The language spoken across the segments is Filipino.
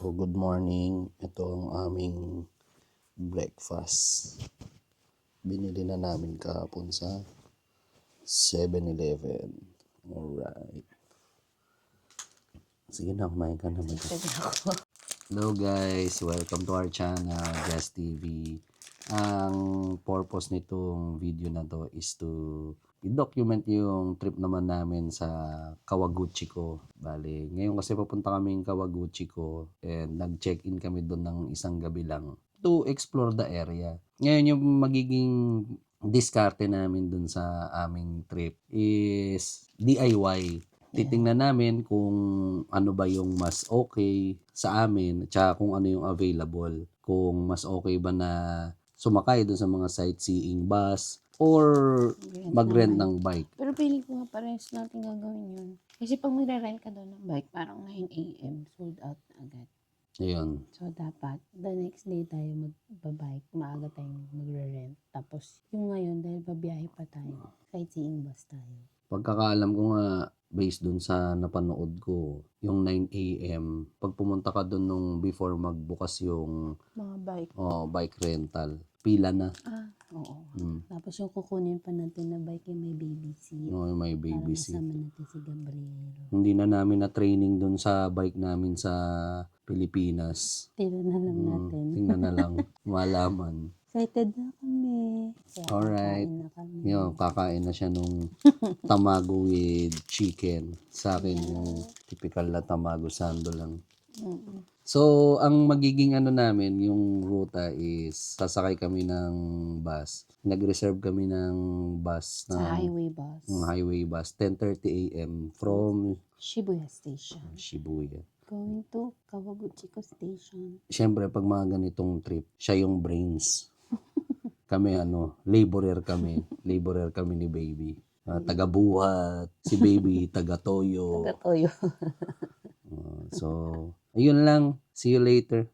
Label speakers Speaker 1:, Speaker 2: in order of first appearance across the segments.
Speaker 1: So, good morning. Ito ang aming breakfast. Binili na namin kahapon sa 7-Eleven. Alright. Sige na, kumain ka na. Hello guys, welcome to our channel, Jazz TV. Ang purpose nitong video na to is to i-document yung trip naman namin sa Kawaguchiko. Bale, ngayon kasi papunta kaming Kawaguchiko and nag-check-in kami doon ng isang gabi lang to explore the area. Ngayon yung magiging diskarte namin doon sa aming trip is DIY. Titingnan namin kung ano ba yung mas okay sa amin at kung ano yung available. Kung mas okay ba na sumakay doon sa mga sightseeing bus or mag-rent ng bike.
Speaker 2: Pero pili ko nga parehas natin gagawin yun. Kasi pag magre-rent ka doon ng bike, parang 9 a.m. sold out agad.
Speaker 1: Ayun.
Speaker 2: So, dapat, the next day tayo magbabike, maaga tayong magre-rent. Tapos, yung ngayon, dahil babiyahe pa tayo, sightseeing bus tayo.
Speaker 1: Pagkakaalam ko nga, based dun sa napanood ko, yung 9 a.m., pag pumunta ka dun nung before magbukas yung
Speaker 2: Mga bike.
Speaker 1: bike rental, pila na.
Speaker 2: Oo. Tapos yung kukunin pa natin na bike yung may baby seat.
Speaker 1: No, may baby
Speaker 2: para
Speaker 1: seat.
Speaker 2: masama natin si Gabriel.
Speaker 1: Hindi na namin na training dun sa bike namin sa Pilipinas.
Speaker 2: Tira na lang natin.
Speaker 1: Tingnan na lang, malaman.
Speaker 2: Excited na kami. Kaya
Speaker 1: Alright.
Speaker 2: kakain na kami.
Speaker 1: Yun, kakain na siya nung tamago with chicken. Sa akin, yung typical na tamago sando lang. So, ang magiging namin, yung ruta is sasakay kami ng bus. Nag-reserve kami ng bus.
Speaker 2: Sa highway bus.
Speaker 1: Highway bus, 10:30 a.m. from
Speaker 2: Shibuya Station.
Speaker 1: Shibuya.
Speaker 2: Going to Kawaguchiko Station.
Speaker 1: Siyempre, pag mga ganitong trip, siya yung brains. Kami laborer kami. Laborer kami ni baby. Taga-buhat. Si baby, taga-toyo.
Speaker 2: Taga-toyo.
Speaker 1: So, ayun lang. See you later.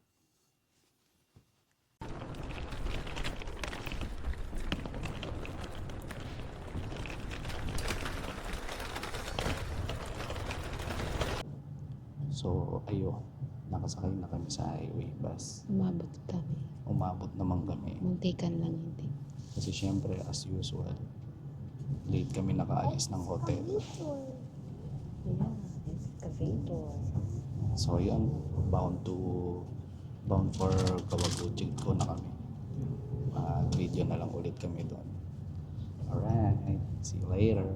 Speaker 1: So, ayun. Nakasakay na kami sa highway bus.
Speaker 2: Umabot kami.
Speaker 1: Umabot naman kami.
Speaker 2: Muntikan lang hindi.
Speaker 1: Kasi syempre, as usual, late kami nakaalis ng hotel.
Speaker 2: Yeah, excavator.
Speaker 1: So, yun. Bound for Kawaguchiko na kami. Video na lang ulit kami doon. Alright. See you later.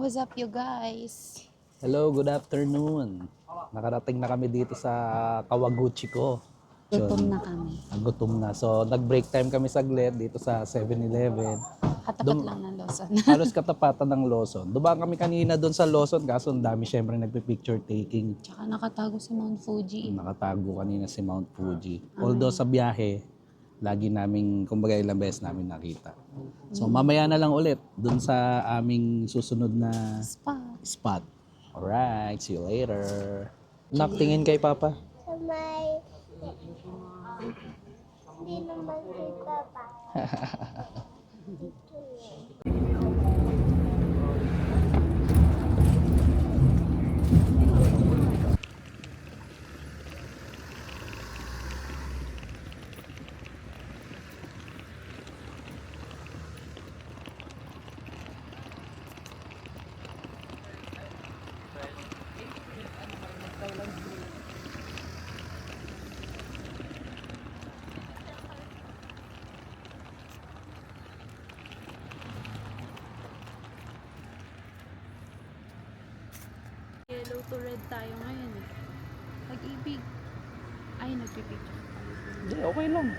Speaker 2: What's up, you guys?
Speaker 1: Hello, good afternoon. Nakarating na kami dito sa Kawaguchiko.
Speaker 2: Gutom na kami.
Speaker 1: Gutom na. So, nag-break time kami saglit dito sa 7-Eleven.
Speaker 2: Katapat lang ng Lawson.
Speaker 1: Halos katapatan ng Lawson. Dumaan kami kanina doon sa Lawson kaso ang dami syempre nagpi-picture taking.
Speaker 2: Tsaka nakatago si Mount Fuji.
Speaker 1: Nakatago kanina si Mount Fuji. Although sa biyahe, lagi namin, kumbaga ilang beses namin nakita. So mamaya na lang ulit doon sa aming susunod na spot. Alright, see you later. Naktingin kay Papa.
Speaker 3: May hindi naman kay Papa. Dito yun.
Speaker 2: Hello to red tayo ngayon eh. Pag-ibig. Ay, nagpipicture.
Speaker 1: Hindi, okay lang.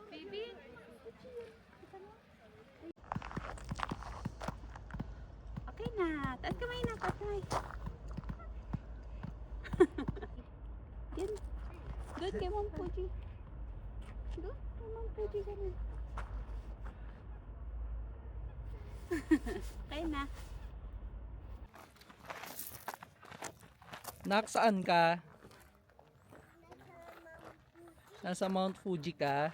Speaker 2: Baby! Okay na. Taas kamay na. Taas kamay. Good. Good kay Ma'am Fuji. Good kay Ma'am Fuji. Ganun. Okay na.
Speaker 1: Nak, saan ka? Nasa Mount Fuji ka?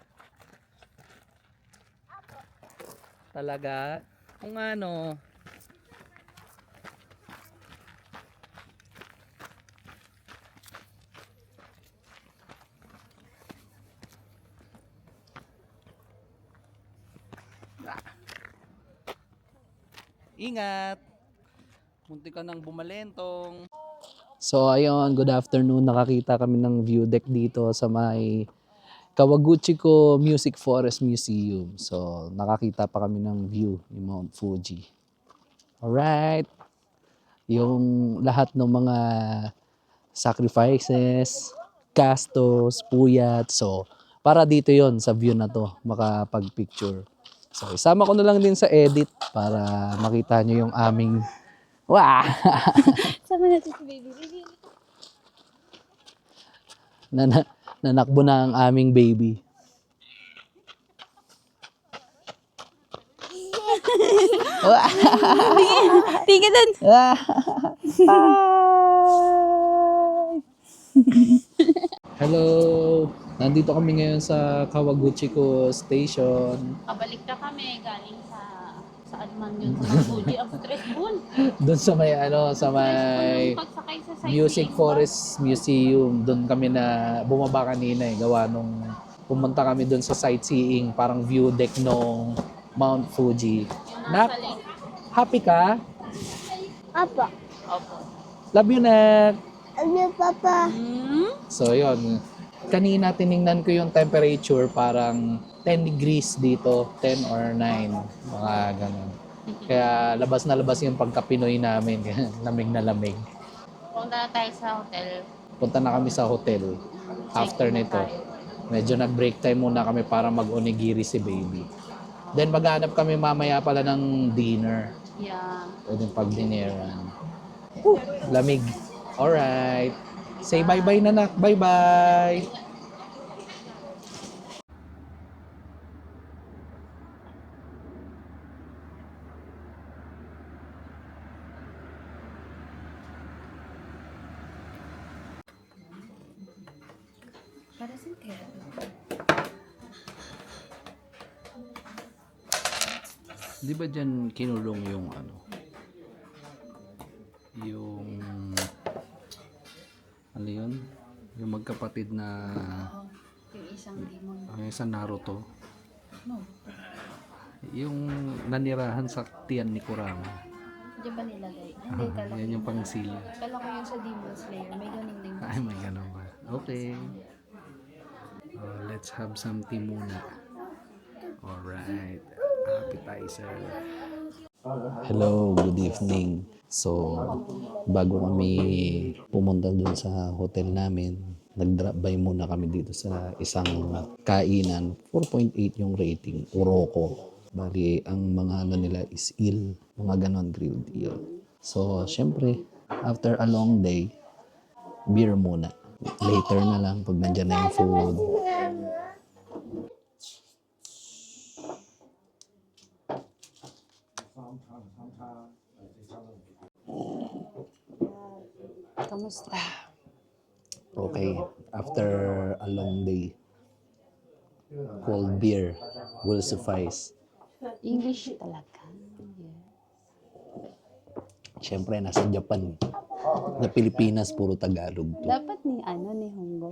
Speaker 1: Talaga? Kung ano? Ingat! Munti ka nang bumalentong. So ayun, good afternoon. Nakakita kami ng view deck dito sa may Kawaguchiko Music Forest Museum. So nakakita pa kami ng view ni Mount Fuji. Alright. Yung lahat ng mga sacrifices, gastos, puyat. So para dito yon sa view na to, makapag-picture. So isama ko na lang din sa edit para makita nyo yung aming wow!
Speaker 2: Sama natin si baby. Baby.
Speaker 1: Nanakbo na ang aming baby.
Speaker 2: Tingin doon.
Speaker 1: Hello! Nandito kami ngayon sa Kawaguchiko Station.
Speaker 2: Kabalik na kami galing saan man yun sa Fuji. Ang stressful.
Speaker 1: Doon sa may sa may
Speaker 2: Pagsakay sa sightseeing
Speaker 1: Music
Speaker 2: bus.
Speaker 1: Forest Museum. Doon kami na bumaba kanina gawa nung pumunta kami doon sa sightseeing, parang view deck nung Mount Fuji.
Speaker 2: Yung
Speaker 1: Nak,
Speaker 2: nasa lake.
Speaker 1: happy ka?
Speaker 3: Apa.
Speaker 2: Opo.
Speaker 1: Love you, Nak!
Speaker 3: Ano, Papa?
Speaker 1: So, yun. Kanina tiningnan ko yung temperature, parang 10 degrees dito, 10 or 9, mga ganun. Kaya labas na labas yung pagka-Pinoy namin, lamig na lamig.
Speaker 2: Punta na tayo sa hotel.
Speaker 1: Punta na kami sa hotel after
Speaker 2: Check-in na
Speaker 1: nito.
Speaker 2: tayo.
Speaker 1: Medyo nag-break time muna kami para mag-onigiri si baby. Then maghanap kami mamaya pala ng dinner.
Speaker 2: Yeah.
Speaker 1: Pwedeng pag-dineran. Lamig. Alright. Say bye-bye na, Nak. Bye-bye.
Speaker 2: Para sa kaya.
Speaker 1: Di ba dyan kinulong yung ano yun? Yung magkapatid na
Speaker 2: Yung isang demon.
Speaker 1: yung isang Naruto.
Speaker 2: No.
Speaker 1: Yung nanirahan sa tiyan ni Kurama.
Speaker 2: Diyan ba nilagay? Hindi, kala ko
Speaker 1: Yan yung pangsilya.
Speaker 2: Kala ko yung sa Demon Slayer. May ganun din.
Speaker 1: Ay, may ganun ba? Okay. Let's have some tea muna. Alright. Appetizer. Hello, good evening. So, bago kami pumunta dun sa hotel namin, nag-drop by muna kami dito sa isang kainan. 4.8 yung rating, Uroko. Bali, ang mga nila is mga ganon grilled eel. So, syempre, after a long day, beer muna. Later na lang pag nandyan na yung food.
Speaker 2: Kamusta?
Speaker 1: Okay, after a long day, cold beer will suffice.
Speaker 2: English talaga.
Speaker 1: Siyempre, nasa Japan. Sa Pilipinas, puro Tagalog to.
Speaker 2: Dapat ni Honggo.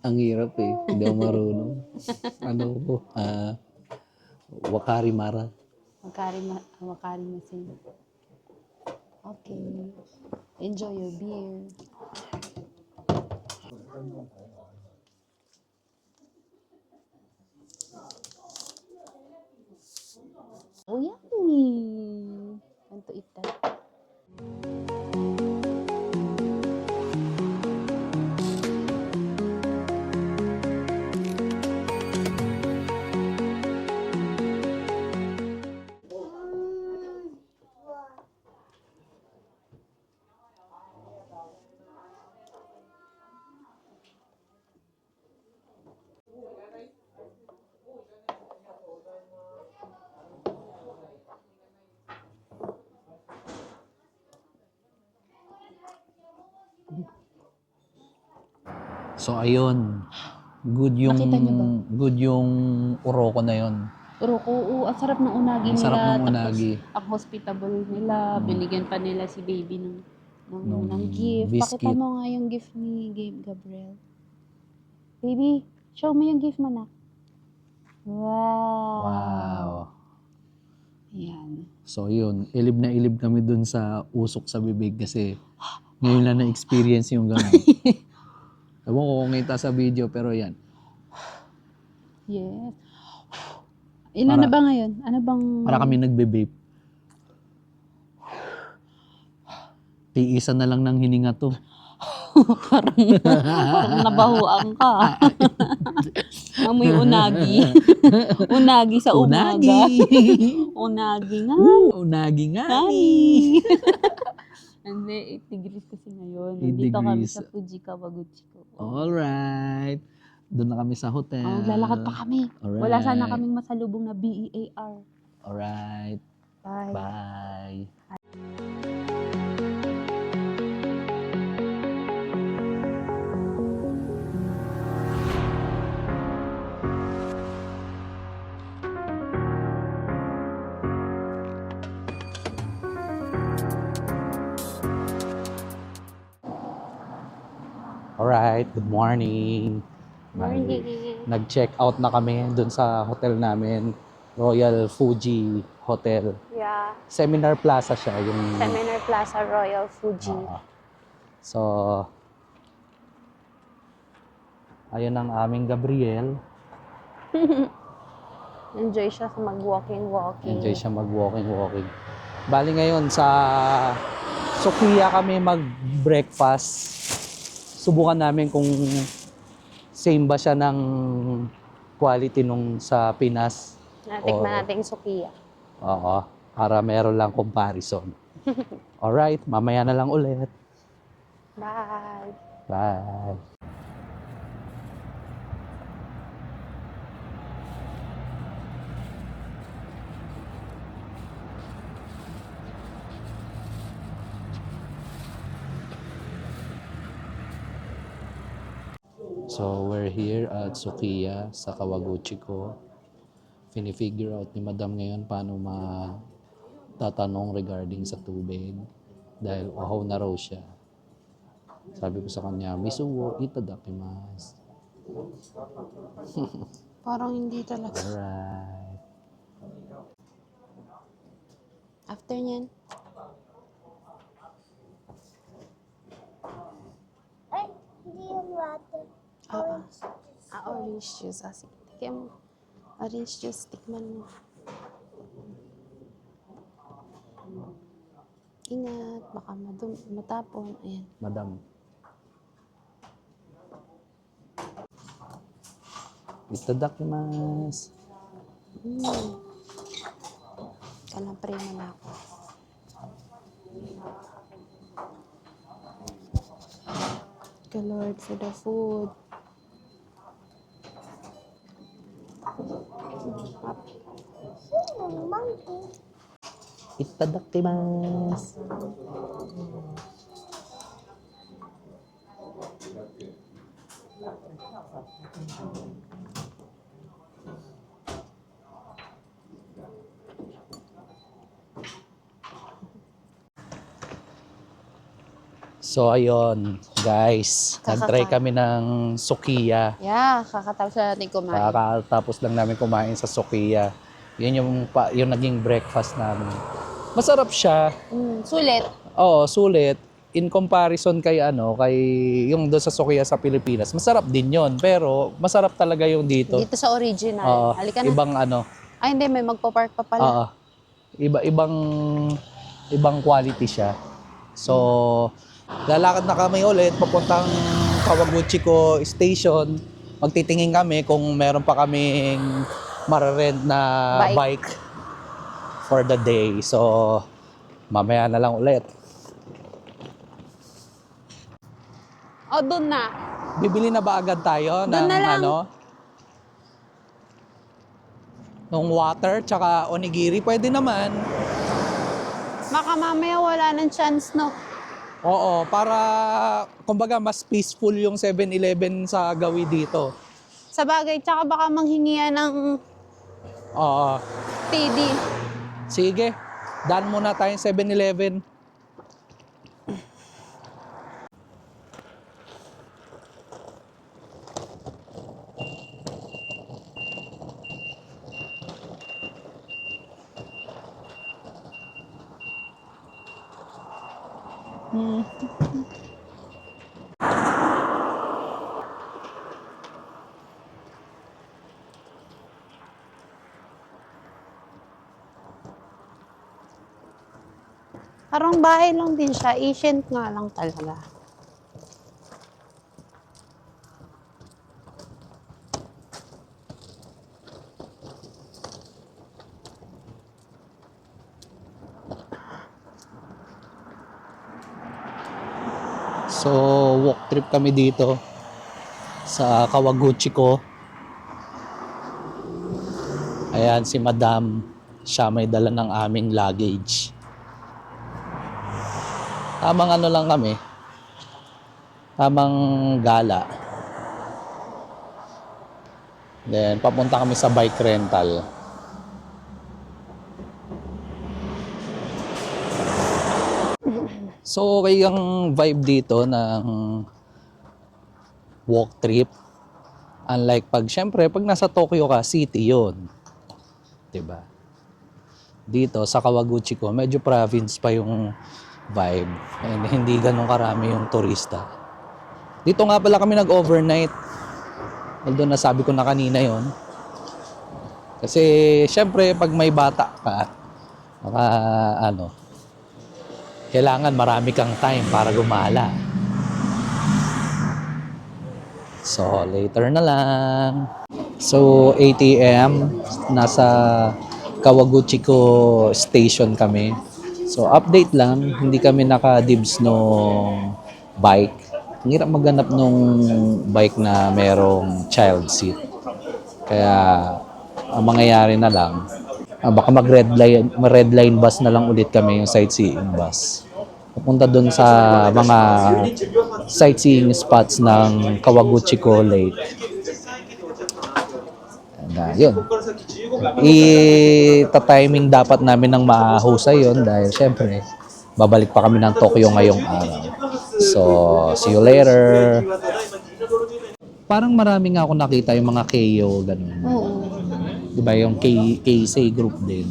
Speaker 1: Ang hirap eh. Hindi ako marunong. Ano ko? Wakari Mara.
Speaker 2: Wakari masin. Okay. Enjoy your beer. Oh, yummy. Want to eat that?
Speaker 1: So, ayun. Good yung,
Speaker 2: Nakita niyo ba?
Speaker 1: good yung uroko na yun.
Speaker 2: Uroko, ang sarap ng unagi
Speaker 1: Ang
Speaker 2: nila.
Speaker 1: sarap ng
Speaker 2: Tapos,
Speaker 1: unagi.
Speaker 2: ang hospitable nila. Binigyan pa nila si baby
Speaker 1: Nung
Speaker 2: ng gift.
Speaker 1: biscuit.
Speaker 2: Pakita mo nga yung gift ni Gabriel. Baby, show mo yung gift mo na. Wow.
Speaker 1: Wow.
Speaker 2: Ayan.
Speaker 1: So, yun. Ilib na ilib kami dun sa usok sa bibig kasi ngayon lang na-experience yung gano'n. Ewan ko kung kita sa video, pero yan.
Speaker 2: Yes. Ilan na ba ngayon? Ano bang...
Speaker 1: Para kami nagbe-vape. Tiisa na lang ng hininga to.
Speaker 2: parang nabahuan ka. Amoy unagi. Unagi sa umaga. Unagi nga.
Speaker 1: Unagi nga.
Speaker 2: Hindi, 8 degrees kasi ngayon.
Speaker 1: 8
Speaker 2: Dito kami
Speaker 1: degrees.
Speaker 2: sa Fuji Kawaguchiko.
Speaker 1: Alright. Doon na kami sa hotel.
Speaker 2: Lalakad pa kami.
Speaker 1: Alright.
Speaker 2: Wala sana kaming masalubong na BEAR.
Speaker 1: Alright.
Speaker 2: Bye.
Speaker 1: Bye. Alright, good morning.
Speaker 2: Morning.
Speaker 1: Nag-check out na kami dun sa hotel namin, Royal Fuji Hotel.
Speaker 2: Yeah.
Speaker 1: Seminar Plaza siya, yung
Speaker 2: Seminar Plaza Royal Fuji.
Speaker 1: So, ayun ang aming Gabriel.
Speaker 2: Enjoy siya sa mag-walking.
Speaker 1: Enjoy siya mag-walking. Bali ngayon sa Sukiya kami mag-breakfast. Subukan namin kung same ba siya ng quality nung sa Pinas.
Speaker 2: Natikman natin yung Sukiya.
Speaker 1: Oo, para meron lang comparison. Alright, mamaya na lang ulit.
Speaker 2: Bye.
Speaker 1: Bye. So, we're here at Sukiya sa Kawaguchiko. Fini-figure out ni Madam ngayon paano tatanong regarding sa tubig dahil uhaw na raw siya. Sabi ko sa kanya, Misuwo itadakimasu.
Speaker 2: Parang hindi talaga.
Speaker 1: Alright.
Speaker 2: After niyan,
Speaker 3: Ay, hindi yung water.
Speaker 2: orange juice. Sige, tikman mo. Orange juice, tikman mo. Ingat, baka matapon. Ayan.
Speaker 1: Madam. Itadakimasu.
Speaker 2: Kanapre mo na ako. Thank you, Lord, for the food.
Speaker 3: Sino monkey?
Speaker 1: Itadakimasu. So ayun, guys, nag-try kami ng sukiya.
Speaker 2: Yeah, kakatapos na natin kumain.
Speaker 1: Kakatapos lang namin kumain sa sukiya. Yun yung naging breakfast namin. Masarap siya.
Speaker 2: Sulit.
Speaker 1: Oo, sulit. In comparison kay kay yung doon sa sukiya sa Pilipinas, masarap din yon. Pero masarap talaga yung dito.
Speaker 2: Dito sa original.
Speaker 1: Oo,
Speaker 2: Halika na.
Speaker 1: ibang
Speaker 2: Ay, hindi. May magpa-park pa pala.
Speaker 1: Oo. Ibang quality siya. So, lalakad na kami ulit papuntang Kawaguchiko Station. Magtitingin kami kung meron pa kaming mararent na bike for the day. So, mamaya na lang ulit.
Speaker 2: O, doon na.
Speaker 1: Bibili na ba agad tayo
Speaker 2: Doon
Speaker 1: ng
Speaker 2: na lang.
Speaker 1: ng water tsaka onigiri? Pwede naman.
Speaker 2: Baka mamaya wala ng chance, no?
Speaker 1: Oo, para kumbaga mas peaceful yung 7-Eleven sa Gawi dito.
Speaker 2: Sa bagay, tsaka baka manghingian ng
Speaker 1: Oo.
Speaker 2: TD.
Speaker 1: Sige, daan muna tayong 7-Eleven.
Speaker 2: Parang bahay lang din siya. Ancient nga lang talaga.
Speaker 1: So, walk trip kami dito sa Kawaguchiko. Ayan, si Madam. Siya may dala ng aming luggage. Tamang lang kami. Tamang gala. Then, papunta kami sa bike rental. So, okay ang vibe dito ng walk trip. Unlike syempre, pag nasa Tokyo ka, city yun. Diba? Dito, sa Kawaguchiko, medyo province pa yung vibe. And hindi ganun karami yung turista. Dito nga pala kami nag-overnight. Although nasabi ko na kanina yon. Kasi, syempre, pag may bata ka, baka, kailangan marami kang time para gumala. So, later na lang. So, 8 a.m. Nasa Kawaguchiko Station kami. So, update lang. Hindi kami naka-dibs nung bike. Ang hirap maghanap nung bike na merong child seat. Kaya, ang mangyayari na lang, baka mag-red line bus na lang ulit kami, yung sightseeing bus. Pupunta dun sa mga sightseeing spots ng Kawaguchiko Lake. And, yun. I-timing dapat namin ng mahusay yun dahil syempre, babalik pa kami ng Tokyo ngayong araw. So, see you later. Parang marami nga ako nakita yung mga KO, ganun.
Speaker 2: Oo.
Speaker 1: Diba yung Keisei group din.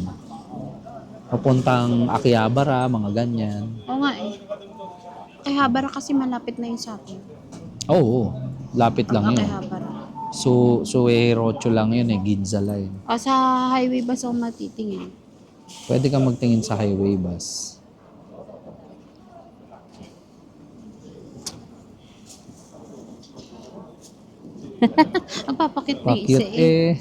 Speaker 1: Papuntang Akihabara, mga ganyan.
Speaker 2: Oo nga eh. Kay Habara kasi malapit na yun sa akin.
Speaker 1: Oo, lapit lang
Speaker 2: Kay
Speaker 1: yun.
Speaker 2: Habara.
Speaker 1: So, Suerocho lang yun Ginza line.
Speaker 2: O sa highway ba ako matitingin?
Speaker 1: Pwede kang magtingin sa highway bus.
Speaker 2: Ang papakit na isa
Speaker 1: Cute
Speaker 2: eh.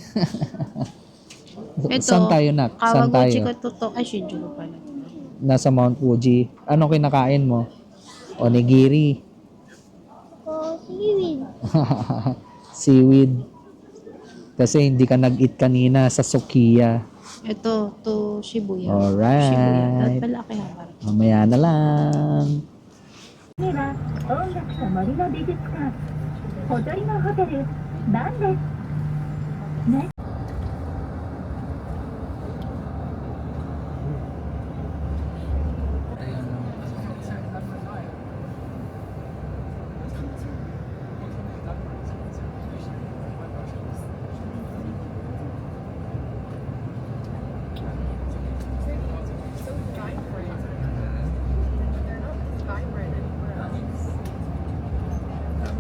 Speaker 2: Ito,
Speaker 1: Saan tayo, Nak? Saan
Speaker 2: Kawaguchi
Speaker 1: tayo?
Speaker 2: ko totoo. Ay, Shinjuku pala.
Speaker 1: Nasa Mount Fuji. Ano kinakain mo? Onigiri.
Speaker 3: Oh, seaweed.
Speaker 1: Seaweed. Kasi hindi ka nag-eat kanina sa Sukiya.
Speaker 2: Ito, to Shibuya.
Speaker 1: Alright.
Speaker 2: Shibuya. Dapat pala kay Habara.
Speaker 1: Mamaya na lang.
Speaker 4: 次は音楽と森の美術館小鳥のホテルバンですね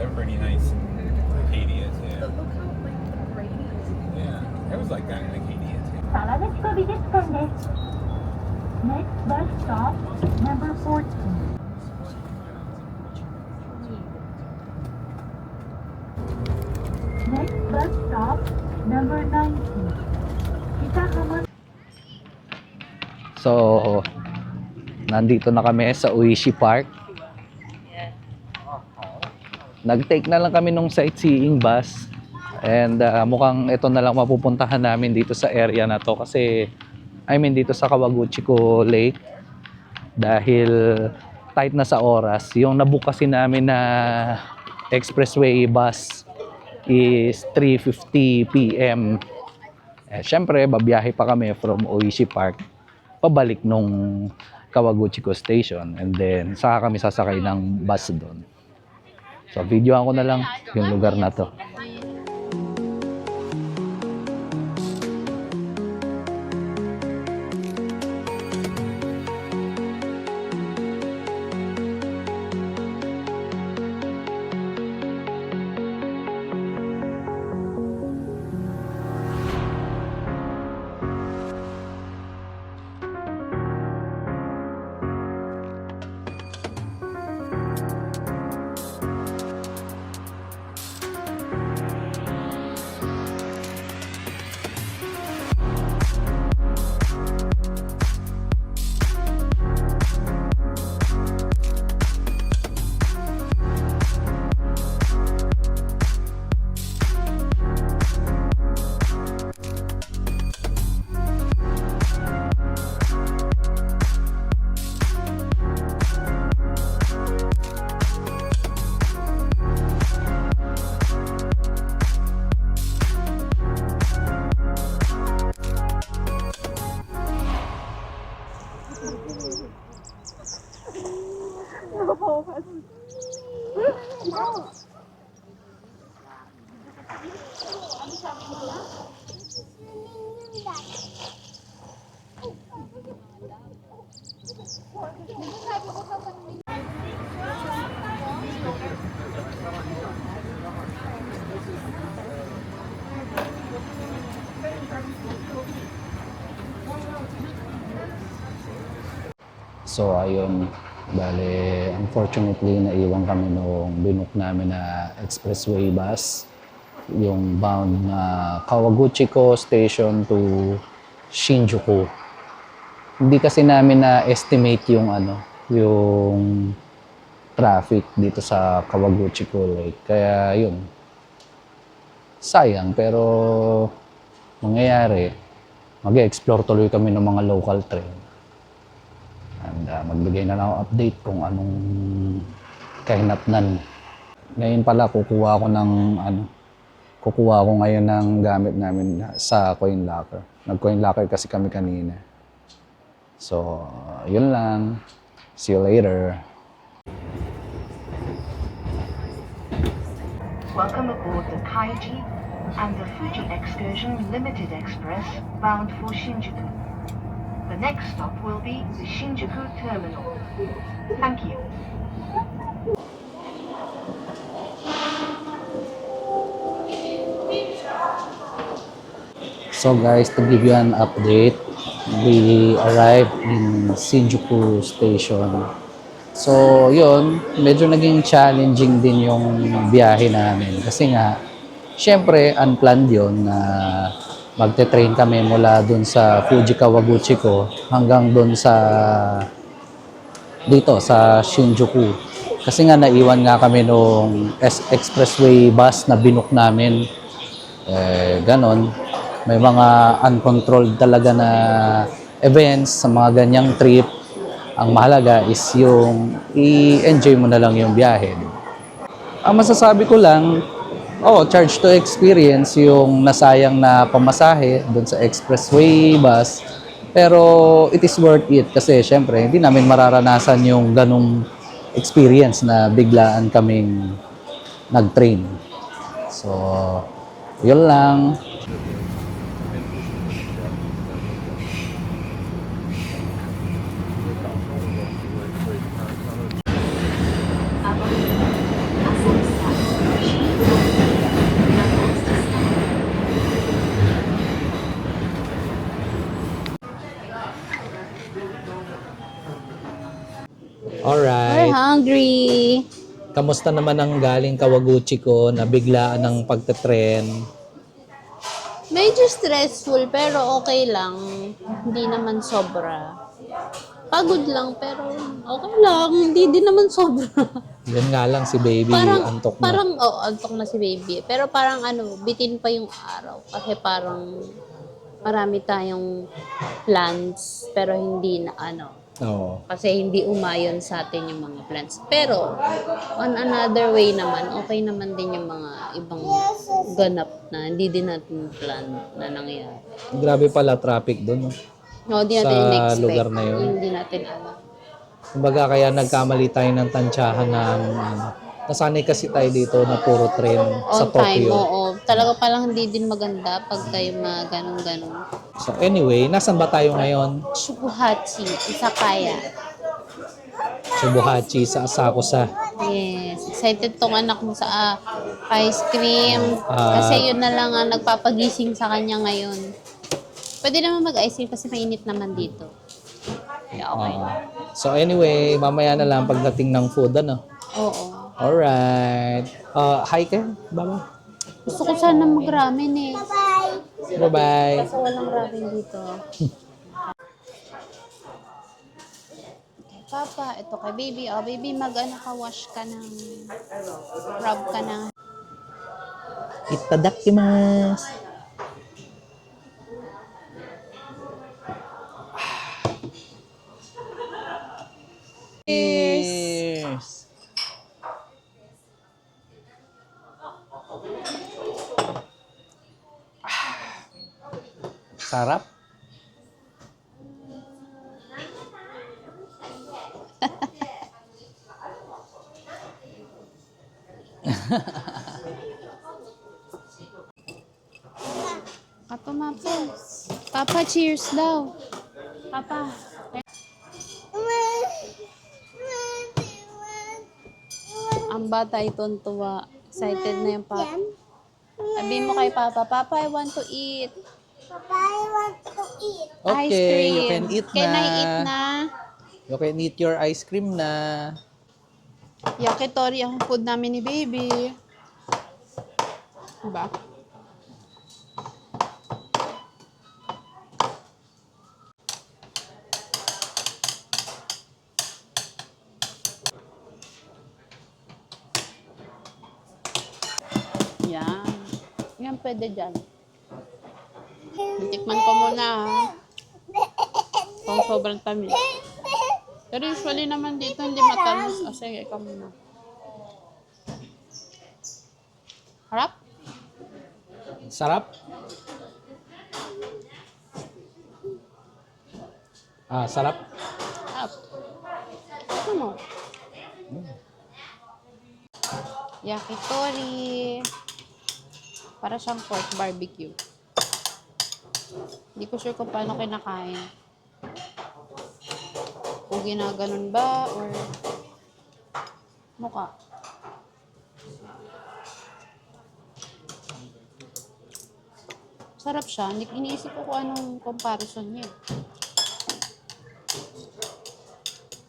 Speaker 5: They're pretty nice Acadias, yeah. Yeah, it was like that in Acadia too.
Speaker 4: サラメシコ美術館です。Next bus stop, number 14. Next bus stop, number 19. Kitahama.
Speaker 1: So, nandito na kami sa Uishi Park. Nag-take na lang kami nung sightseeing bus. And mukhang ito na lang mapupuntahan namin dito sa area na to kasi dito sa Kawaguchiko Lake dahil tight na sa oras. Yung nabook kasi namin na expressway bus is 3:50 p.m. Syempre, babiyahe pa kami from Uishi Park pabalik nung Kawaguchiko Station and then saka kami sasakay ng bus doon. So, videoan ko na lang yung lugar na to. So ayun, bale unfortunately naiwan kami nung binook namin na expressway bus, yung bound na Kawaguchiko Station to Shinjuku. Hindi kasi namin na-estimate yung yung traffic dito sa Kawaguchiko Lake. Kaya yun, sayang pero mangyayari, mag-explore tuloy kami ng mga local train. And magbigay na lang ako update kung anong kahinatnan. Ngayon pala kukuha ko ngayon ng gamit namin sa coin locker. Nag-coin locker kasi kami kanina. So, yun lang. See you later.
Speaker 6: Welcome aboard the Kaiji and the Fuji Excursion Limited Express bound for Shinjuku. The next stop will be the Shinjuku Terminal. Thank you.
Speaker 1: So guys, to give you an update, we arrived in Shinjuku Station. So yun, medyo naging challenging din yung biyahe namin. Kasi nga, syempre, unplanned yun na magte-train kami mula dun sa Fuji Kawaguchiko hanggang dun sa dito sa Shinjuku. Kasi nga naiwan nga kami nung expressway bus na binook namin. Ganon. May mga uncontrolled talaga na events sa mga ganyang trip. Ang mahalaga is yung i-enjoy mo na lang yung biyahe. Ang masasabi ko lang, charge to experience yung nasayang na pamasahe doon sa expressway bus. Pero it is worth it kasi syempre hindi namin mararanasan yung ganong experience na biglaan kaming nag-train. So, yun lang.
Speaker 2: We're
Speaker 7: Alright.
Speaker 2: hungry.
Speaker 7: Kamusta naman ang galing Kawaguchi ko na biglaan ng pagtatren?
Speaker 2: Medyo stressful pero okay lang. Hindi naman sobra. Pagod lang pero okay lang. Hindi din naman sobra.
Speaker 7: Yan nga lang si baby, antok na.
Speaker 2: Parang, antok na si baby. Pero parang bitin pa yung araw. Kasi parang marami tayong plans pero hindi na
Speaker 7: Oo.
Speaker 2: kasi hindi umayon sa atin yung mga plans. Pero, on another way naman, okay naman din yung mga ibang ganap na hindi din natin plan na nangyari.
Speaker 7: Grabe pala traffic doon. No?
Speaker 2: No, hindi natin
Speaker 7: Sa
Speaker 2: in-expect.
Speaker 7: lugar na yun.
Speaker 2: Hindi natin alam.
Speaker 7: Kumbaga kaya nagkamali tayo ng tansyahan na nasanay kasi tayo dito na puro train sa
Speaker 2: On time,
Speaker 7: Tokyo.
Speaker 2: oo. Talaga palang hindi din maganda pag tayo ganun-ganun.
Speaker 7: So anyway, nasan ba tayo ngayon?
Speaker 2: Shubuhachi, Isakaya.
Speaker 7: Subuhachi sa Asakusa.
Speaker 2: Yes. Excited tong anak mo sa ice cream.
Speaker 7: Ah.
Speaker 2: Kasi yun na lang ang nagpapagising sa kanya ngayon. Pwede naman mag-ice cream kasi mainit naman dito. Yeah, okay.
Speaker 7: So anyway, mamaya na lang pagdating ng food,
Speaker 2: Oo.
Speaker 7: Alright. Hi kayo. Bye-bye.
Speaker 2: Gusto ko sana mag-ramen eh.
Speaker 7: Bye-bye.
Speaker 2: Kaso walang ramen dito. Okay, Papa, ito kay baby. Oh, baby, wash ka ng, rub ka ng.
Speaker 7: Itadakimasu. Cheers. Sarap.
Speaker 2: Papa, Mapos. Papa, cheers daw. Papa. Ang bata ay tuntua. Excited na yung papa. Sabi mo kay Papa, Papa, I want to eat.
Speaker 3: Papa, I want to eat.
Speaker 2: Ice
Speaker 7: Okay,
Speaker 2: cream.
Speaker 7: you can eat
Speaker 2: Can
Speaker 7: na.
Speaker 2: I eat na?
Speaker 7: You can eat your ice cream na.
Speaker 2: Yakitori ang food namin ni baby. Diba? Yan. Yan pwede dyan. Tikman ko muna ha. Kung sobrang tamis. Pero usually naman dito hindi matamis. O sige, ikaw muna. Harap?
Speaker 7: Sarap? Sarap?
Speaker 2: Harap. Ito mo. Yakitori. Para siyang pork barbecue. Hindi ko sure kung paano kinakain. Kung ginaganon ba or mukha. Sarap siya. Iniisip ko kung anong comparison niya.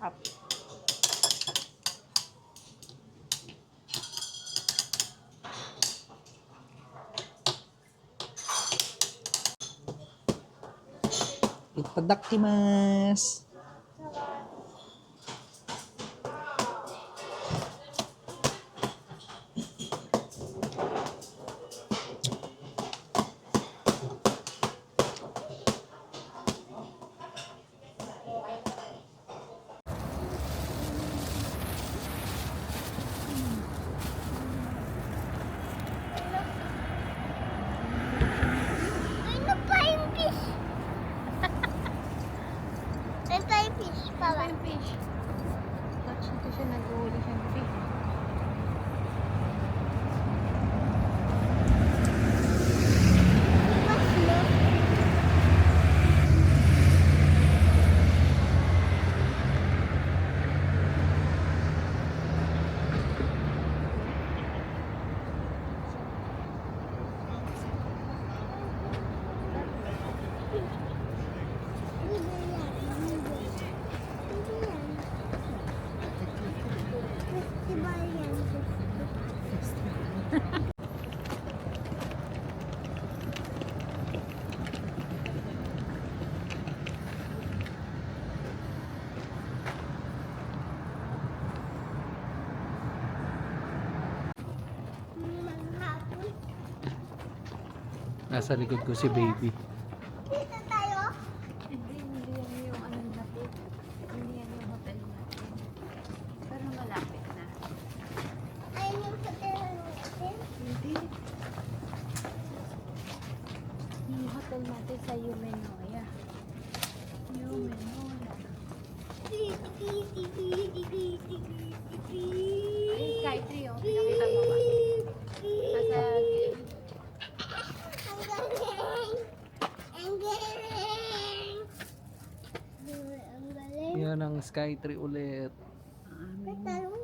Speaker 2: Up.
Speaker 7: Itadakimasu.
Speaker 3: Ano pa yung fish? Ito Maghapon.
Speaker 7: Nasa likod ko si baby.
Speaker 3: Dito tayo.
Speaker 8: Hindi yan yung anong lapit. Hindi yan yung hotel natin. Pero malapit na.
Speaker 3: Ayun yung hotel natin.
Speaker 8: Hindi. Yung hotel natin sa Yumenoya. Yumenoya. Ay, Skytree oh. Pinakita mo ba? Nasa
Speaker 3: Ang galing. Ang galing. Ang galing.
Speaker 7: Yan ang Skytree ulit.
Speaker 3: Tatalong.